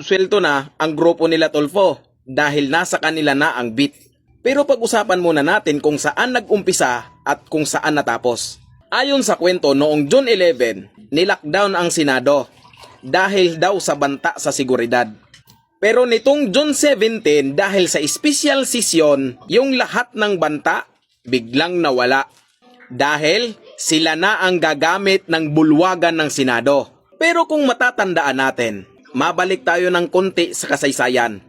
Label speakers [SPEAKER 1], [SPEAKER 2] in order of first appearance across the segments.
[SPEAKER 1] Sweldo na ang grupo nila Tulfo dahil nasa kanila na ang beat. Pero pag-usapan muna natin kung saan nag-umpisa at kung saan natapos. Ayon sa kwento, noong June 11, nilockdown ang Senado dahil daw sa banta sa seguridad. Pero nitong June 17, dahil sa special session, yung lahat ng banta biglang nawala. Dahil sila na ang gagamit ng bulwagan ng Senado. Pero kung matatandaan natin, mabalik tayo ng konti sa kasaysayan.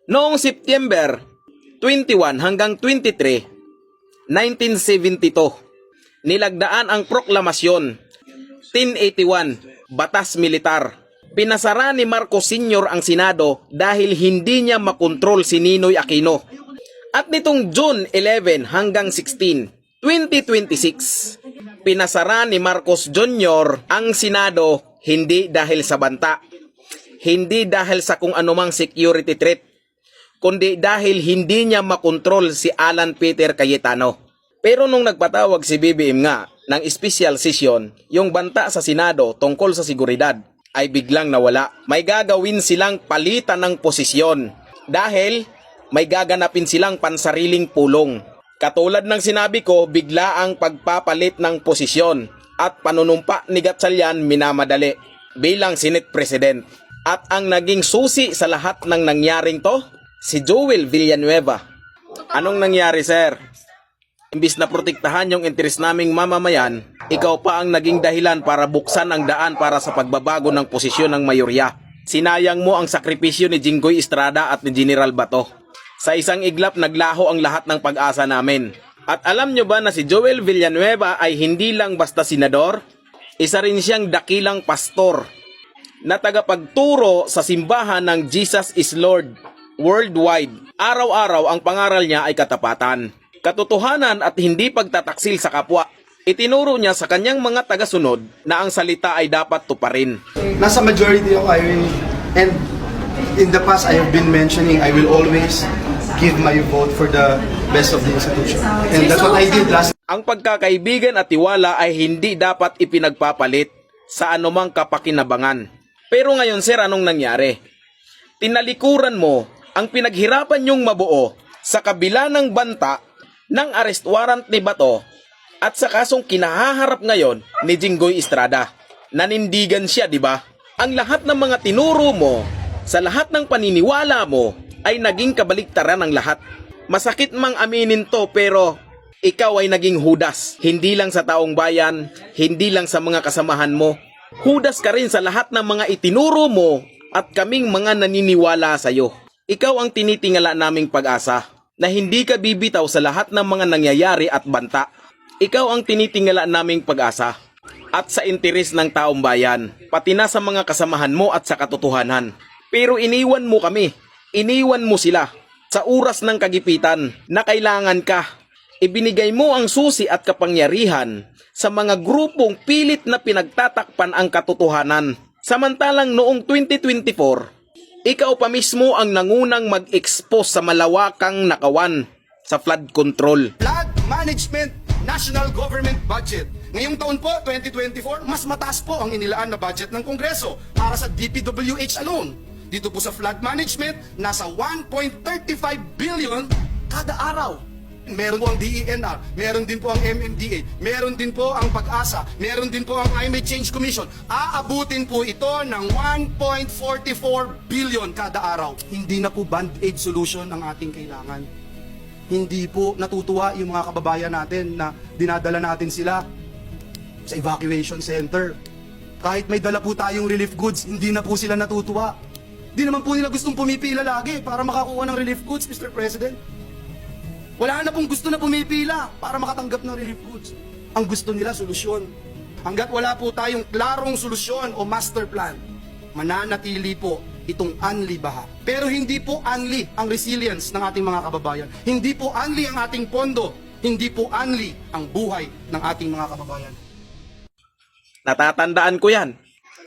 [SPEAKER 1] Noong September 21 hanggang 23, 1972, nilagdaan ang proklamasyon 1081, Batas Militar. Pinasara ni Marcos Sr. ang Senado dahil hindi niya makontrol si Ninoy Aquino. At nitong June 11 hanggang 16, 2026, pinasara ni Marcos Jr. ang Senado hindi dahil sa banta, hindi dahil sa kung anumang security threat, kundi dahil hindi niya makontrol si Alan Peter Cayetano. Pero nung nagpatawag si BBM nga ng special session, yung banta sa Senado tungkol sa seguridad ay biglang nawala. May gagawin silang palitan ng posisyon dahil may gaganapin silang pansariling pulong. Katulad ng sinabi ko, bigla ang pagpapalit ng posisyon at panunumpa ni Gatchalian minamadali bilang Senate President. At ang naging susi sa lahat ng nangyaring to, si Joel Villanueva. Anong nangyari, sir? Imbis na protektahan yung interes naming mamamayan, ikaw pa ang naging dahilan para buksan ang daan para sa pagbabago ng posisyon ng mayorya. Sinayang mo ang sakripisyo ni Jinggoy Estrada at ni General Bato. Sa isang iglap, naglaho ang lahat ng pag-asa namin. At alam nyo ba na si Joel Villanueva ay hindi lang basta senador? Isa rin siyang dakilang pastor na tagapagturo sa simbahan ng Jesus is Lord worldwide. Araw-araw ang pangaral niya ay katapatan, katotohanan at hindi pagtataksil sa kapwa. Itinuro niya sa kanyang mga tagasunod na ang salita ay dapat tuparin.
[SPEAKER 2] Nasa majority ako, and in the past I have been mentioning I will always give my vote for the best of the institution. And that's what I did last.
[SPEAKER 1] Ang pagkakaibigan at tiwala ay hindi dapat ipinagpapalit sa anumang kapakinabangan. Pero ngayon, sir, anong nangyari? Tinalikuran mo ang pinaghirapan niyong mabuo sa kabila ng banta ng arrest warrant ni Bato at sa kasong kinahaharap ngayon ni Jinggoy Estrada. Nanindigan siya, di ba? Ang lahat ng mga tinuro mo sa lahat ng paniniwala mo ay naging kabaliktaran ng lahat. Masakit mang aminin to, pero ikaw ay naging Judas. Hindi lang sa taong bayan, hindi lang sa mga kasamahan mo. Judas ka rin sa lahat ng mga itinuro mo at kaming mga naniniwala sa iyo. Ikaw ang tinitingala naming pag-asa na hindi ka bibitaw sa lahat ng mga nangyayari at banta. Ikaw ang tinitingala naming pag-asa at sa interes ng taong bayan, pati na sa mga kasamahan mo at sa katotohanan. Pero iniwan mo kami, iniwan mo sila sa oras ng kagipitan na kailangan ka. Ibinigay mo ang susi at kapangyarihan sa mga grupong pilit na pinagtatakpan ang katotohanan. Samantalang noong 2024, ikaw pa mismo ang nangunang mag-expose sa malawakang nakawan sa flood control.
[SPEAKER 2] Flood Management National Government Budget. Ngayong taon po, 2024, mas mataas po ang inilaan na budget ng Kongreso para sa DPWH alone. Dito po sa flood management, nasa 1.35 billion kada araw. Meron po ang DENR, meron din po ang MMDA, meron din po ang Pag-asa, meron din po ang Climate Change Commission. Aabutin po ito ng 1.44 billion kada araw. Hindi na po band-aid solution ang ating kailangan. Hindi po natutuwa yung mga kababayan natin na dinadala natin sila sa evacuation center. Kahit may dala po tayong relief goods, hindi na po sila natutuwa. Hindi naman po nila gustong pumipila lagi para makakuha ng relief goods, Mr. President. Wala na pong gusto na pumipila para makatanggap ng relief goods. Ang gusto nila, solusyon. Hanggat wala po tayong klarong solusyon o master plan, mananatili po itong unli baha. Pero hindi po unli ang resilience ng ating mga kababayan. Hindi po unli ang ating pondo. Hindi po unli ang buhay ng ating mga kababayan.
[SPEAKER 1] Natatandaan ko yan.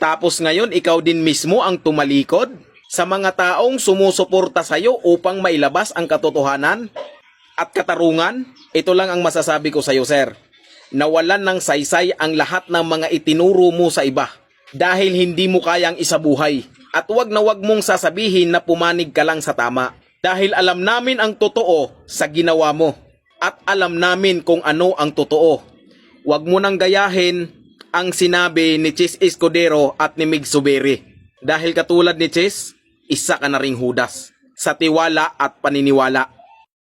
[SPEAKER 1] Tapos ngayon, ikaw din mismo ang tumalikod sa mga taong sumusuporta sa iyo upang mailabas ang katotohanan at katarungan. Ito lang ang masasabi ko sa iyo, sir. Nawalan ng saysay ang lahat ng mga itinuro mo sa iba. dahil hindi mo kayang isabuhay. At wag na wag mong sasabihin na pumanig ka lang sa tama. Dahil alam namin ang totoo sa ginawa mo. At alam namin kung ano ang totoo. Wag mo nang gayahin ang sinabi ni Chis Escudero at ni Mig Zubiri. Dahil katulad ni Chis, isa ka na ring Judas sa tiwala at paniniwala.